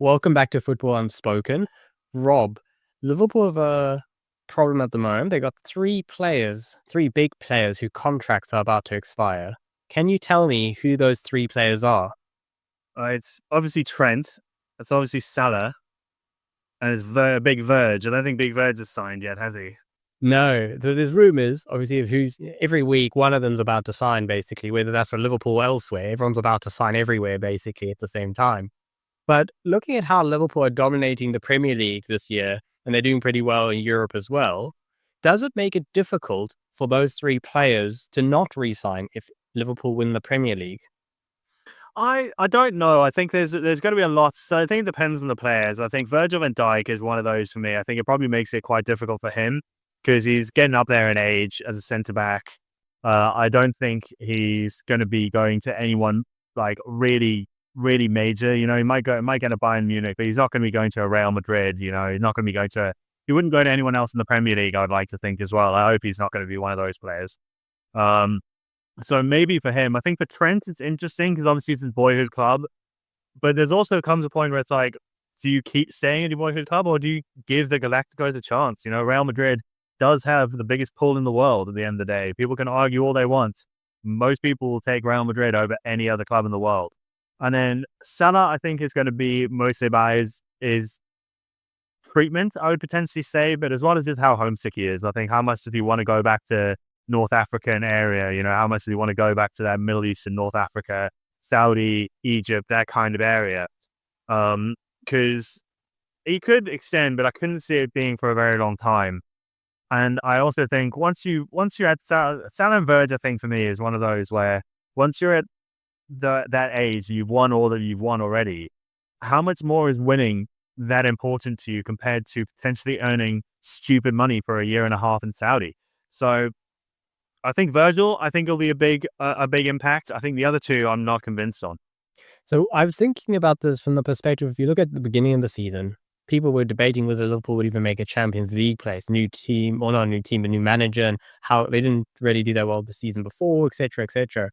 Welcome back to Football Unspoken. Rob, Liverpool have a problem at the moment. They got three big players whose contracts are about to expire. Can you tell me who those three players are? It's obviously Trent. It's obviously Salah, and it's Big Verge. I don't think Big Verge has signed yet, has he? No, there's rumors, obviously, of who's every week one of them's about to sign, basically, whether that's for Liverpool or elsewhere. Everyone's about to sign everywhere, basically, at the same time. But looking at how Liverpool are dominating the Premier League this year, and they're doing pretty well in Europe as well, does it make it difficult for those three players to not re-sign if Liverpool win the Premier League? I don't know. I think there's going to be a lot. So I think it depends on the players. I think Virgil van Dijk is one of those for me. I think it probably makes it quite difficult for him because he's getting up there in age as a centre back. I don't think he's going to be going to anyone like really major. He might get a Bayern Munich, but he's not going to be going to a Real Madrid. He's not going to be going to. He wouldn't go to anyone else in the Premier League. I would like to think as well. I hope he's not going to be one of those players. Um, so maybe for him, I think for Trent, it's interesting because obviously it's his boyhood club. But there's also comes a point where it's like, do you keep staying at your boyhood club or do you give the Galacticos a chance? Real Madrid does have the biggest pull in the world at the end of the day. People can argue all they want. Most people will take Real Madrid over any other club in the world. And then Salah, I think, is going to be mostly about his treatment, I would potentially say, but as well as just how homesick he is. I think how much does he want to go back to North African area? How much does he want to go back to that Middle East and North Africa, Saudi, Egypt, that kind of area? Because he could extend, but I couldn't see it being for a very long time. And I also think once you're at Salah and Verge, I think for me is one of those where once you're at that age, you've won all that you've won already. How much more is winning that important to you compared to potentially earning stupid money for a year and a half in Saudi? So I think Virgil, I think it'll be a big impact. I think the other two, I'm not convinced on. So I was thinking about this from the perspective, if you look at the beginning of the season, people were debating whether Liverpool would even make a Champions League place, new team, or not a new team, a new manager, and how they didn't really do that well the season before, etc., etc.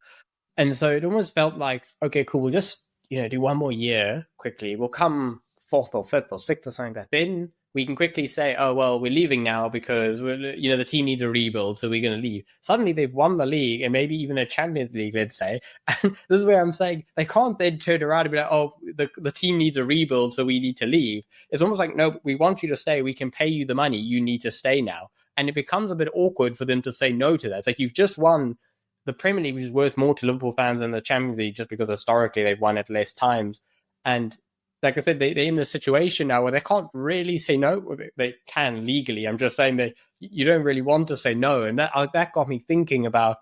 And so it almost felt like, okay, cool, we'll just, do one more year quickly. We'll come fourth or fifth or sixth or something like that. Then we can quickly say, oh, well, we're leaving now because, the team needs a rebuild, so we're going to leave. Suddenly they've won the league and maybe even a Champions League, let's say. And this is where I'm saying they can't then turn around and be like, oh, the team needs a rebuild, so we need to leave. It's almost like, no, we want you to stay. We can pay you the money. You need to stay now. And it becomes a bit awkward for them to say no to that. It's like you've just won the Premier League, which is worth more to Liverpool fans than the Champions League, just because historically they've won it less times. And like I said, they're in this situation now where they can't really say no. They can legally. I'm just saying that you don't really want to say no. And that got me thinking about,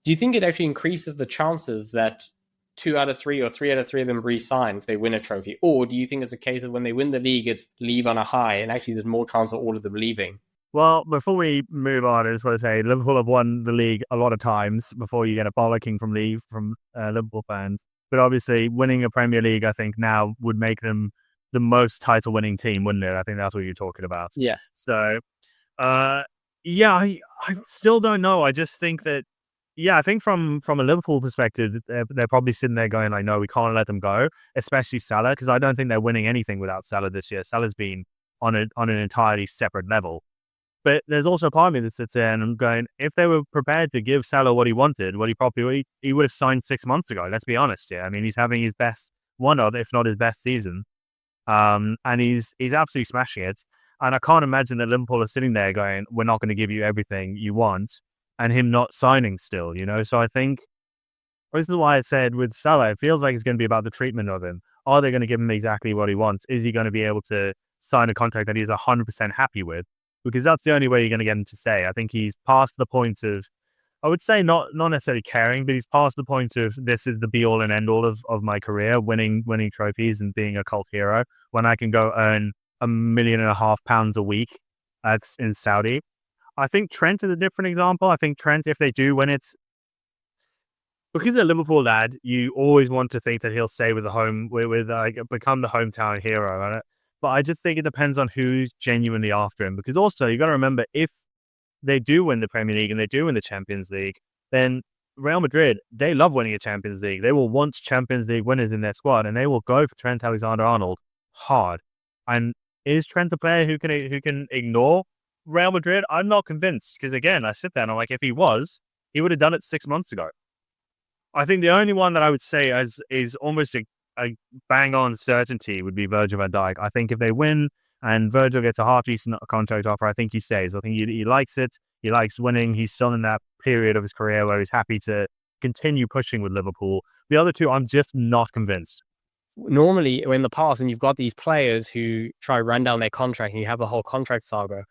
do you think it actually increases the chances that 2 out of 3 or 3 out of 3 of them re-sign if they win a trophy? Or do you think it's a case of when they win the league, it's leave on a high and actually there's more chance of all of them leaving? Well, before we move on, I just want to say Liverpool have won the league a lot of times before you get a bollocking from Liverpool fans. But obviously, winning a Premier League, I think now would make them the most title-winning team, wouldn't it? I think that's what you're talking about. Yeah. So, yeah, I still don't know. I just think that, yeah, I think from a Liverpool perspective, they're probably sitting there going like, no, we can't let them go, especially Salah, because I don't think they're winning anything without Salah this year. Salah's been on an entirely separate level. But there's also a part of me that sits there and I'm going, if they were prepared to give Salah what he wanted, he would have signed 6 months ago. Let's be honest here. I mean, he's having his best, one of, if not his best season. And he's absolutely smashing it. And I can't imagine that Liverpool are sitting there going, we're not going to give you everything you want, and him not signing still. So I think this is why I said with Salah, it feels like it's going to be about the treatment of him. Are they going to give him exactly what he wants? Is he going to be able to sign a contract that he's 100% happy with? Because that's the only way you're going to get him to stay. I think he's past the point of, I would say not necessarily caring, but he's past the point of this is the be all and end all of my career, winning trophies and being a cult hero when I can go earn £1.5 million a week in Saudi. I think Trent is a different example. I think Trent, if they do win it, because he's a Liverpool lad, you always want to think that he'll stay with the home, become the hometown hero. But I just think it depends on who's genuinely after him. Because also, you got to remember, if they do win the Premier League and they do win the Champions League, then Real Madrid, they love winning a Champions League. They will want Champions League winners in their squad, and they will go for Trent Alexander Arnold hard. And is Trent a player who can ignore Real Madrid? I'm not convinced because again, I sit there and I'm like, if he was, he would have done it 6 months ago. I think the only one that I would say is almost a bang on certainty would be Virgil van Dijk. I think if they win and Virgil gets a half decent contract offer, I think he stays. I think he likes it. He likes winning. He's still in that period of his career where he's happy to continue pushing with Liverpool. The other two, I'm just not convinced. Normally, in the past, when you've got these players who try to run down their contract and you have the whole contract saga,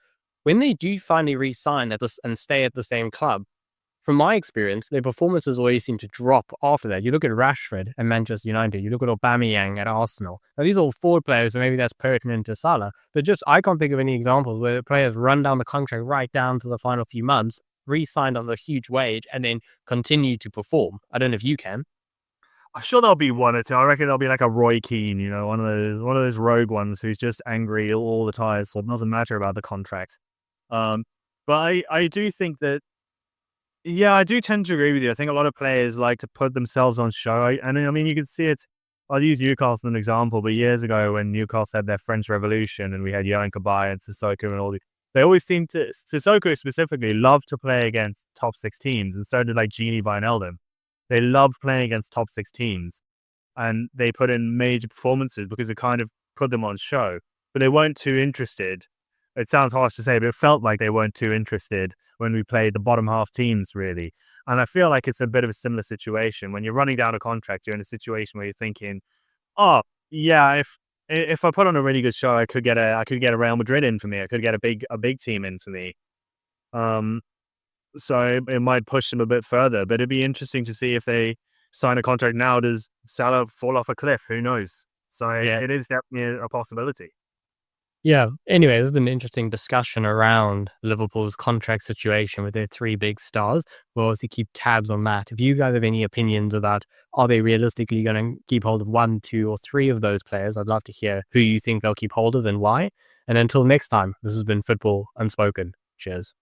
when they do finally re-sign and stay at the same club, from my experience, their performances always seem to drop after that. You look at Rashford at Manchester United, you look at Aubameyang at Arsenal. Now, these are all forward players, so maybe that's pertinent to Salah, but just I can't think of any examples where the players run down the contract right down to the final few months, re-signed on the huge wage, and then continue to perform. I don't know if you can. I'm sure there'll be one or two. I reckon there'll be like a Roy Keane, one of those rogue ones who's just angry all the time, so it doesn't matter about the contract. But I do think that, yeah, I do tend to agree with you. I think a lot of players like to put themselves on show. And I mean, you can see it. I'll use Newcastle as an example, but years ago when Newcastle had their French Revolution and we had Yohan Cabaye and Sissoko and all they always seemed to, Sissoko specifically, loved to play against top six teams, and so did like Gini Wijnaldum. They loved playing against top six teams, and they put in major performances because it kind of put them on show. But they weren't too interested. It sounds harsh to say, but it felt like they weren't too interested when we played the bottom half teams, really. And I feel like it's a bit of a similar situation. When you're running down a contract, you're in a situation where you're thinking, oh, yeah, if I put on a really good show, I could get a Real Madrid in for me. I could get a big team in for me. So it might push them a bit further, but it'd be interesting to see if they sign a contract now. Does Salah fall off a cliff? Who knows? So Yeah. it is definitely a possibility. Yeah. Anyway, there's been an interesting discussion around Liverpool's contract situation with their three big stars. We'll obviously keep tabs on that. If you guys have any opinions about are they realistically going to keep hold of 1, 2, or 3 of those players, I'd love to hear who you think they'll keep hold of and why. And until next time, this has been Football Unspoken. Cheers.